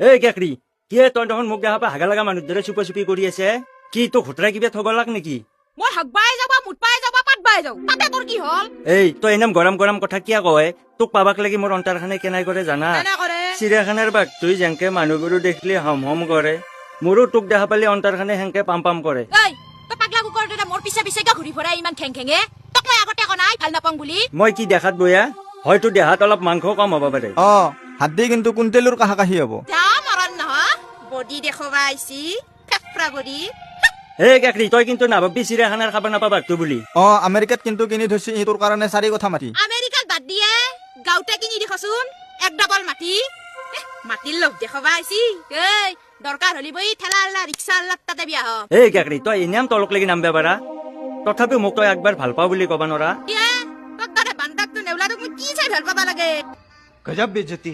এই কেকৰি কি তই দেখোন মোক দেখা পাই হাগা লগা মানুহ দৰে চুপা চুপি কৰি আছে কি তো ঘোটৰা কিবা থব লাগ নেকি মই হাগবাই যাবা মুটপাই যাবা পাতবাই যাও তাতে তোৰ কি হল এই তই এনেম গৰম গৰম কথা কিয় কয় তোক পাবাক লাগি মোৰ অন্তৰখানে কেনাই কৰে জানা এনে কৰে চিৰিয়াখানাৰ বাঘ তুই যেনকে মানুহবোৰো দেখিলে হম হম কৰে মোৰো তোক দেখা পালে অন্তৰখানে হেংকে পাম পাম কৰে এই তই পাগলা কুকুৰ দৰে মোৰ পিছে পিছে ঘূৰি ফুৰাই ইমান খেং খেঙে তোক মই আগতে কনাই ভাল নাপাওঁ বুলি মই কি দেখাত বয়া হয়তো দেহাত অলপ মাংস কম হ'ব পাৰে হাতদি কিন্তু কুণ্টেলুৰ কাষা কাষি হ'ব যা মৰণ নহয় বডি দেখবা আইছি ফেফৰা বডি এই কেকৰি তই কিন্তু নাভাবি চিৰিয়াখানাৰ খাব নাপাবা তো বুলি আমেৰিকাত কিন্তু কিনি থৈছে তোৰ কাৰণে চাৰি কথা মাতি আমেৰিকাত বাদ দিয়ে গাঁৱতে কিনি দেখোচোন এক ডাবল মাটি মাটিৰ লোভ দেখবা আইছি এই দৰকাৰ হলি বই ঠেলা আল্লা ৰিক্সা আল্লাত তাতে বিয়া হ এই কেকৰি তই এনেম তলক লাগি নামবা পাৰা তথাপিও মোক তই একবাৰ ভাল পাওঁ বুলি ক'বা নৰা কিয়া তোক দৰে বান্দাকটো নেউলাটোক মই কি চাই ভাল পাবা লাগে গজব বেজতি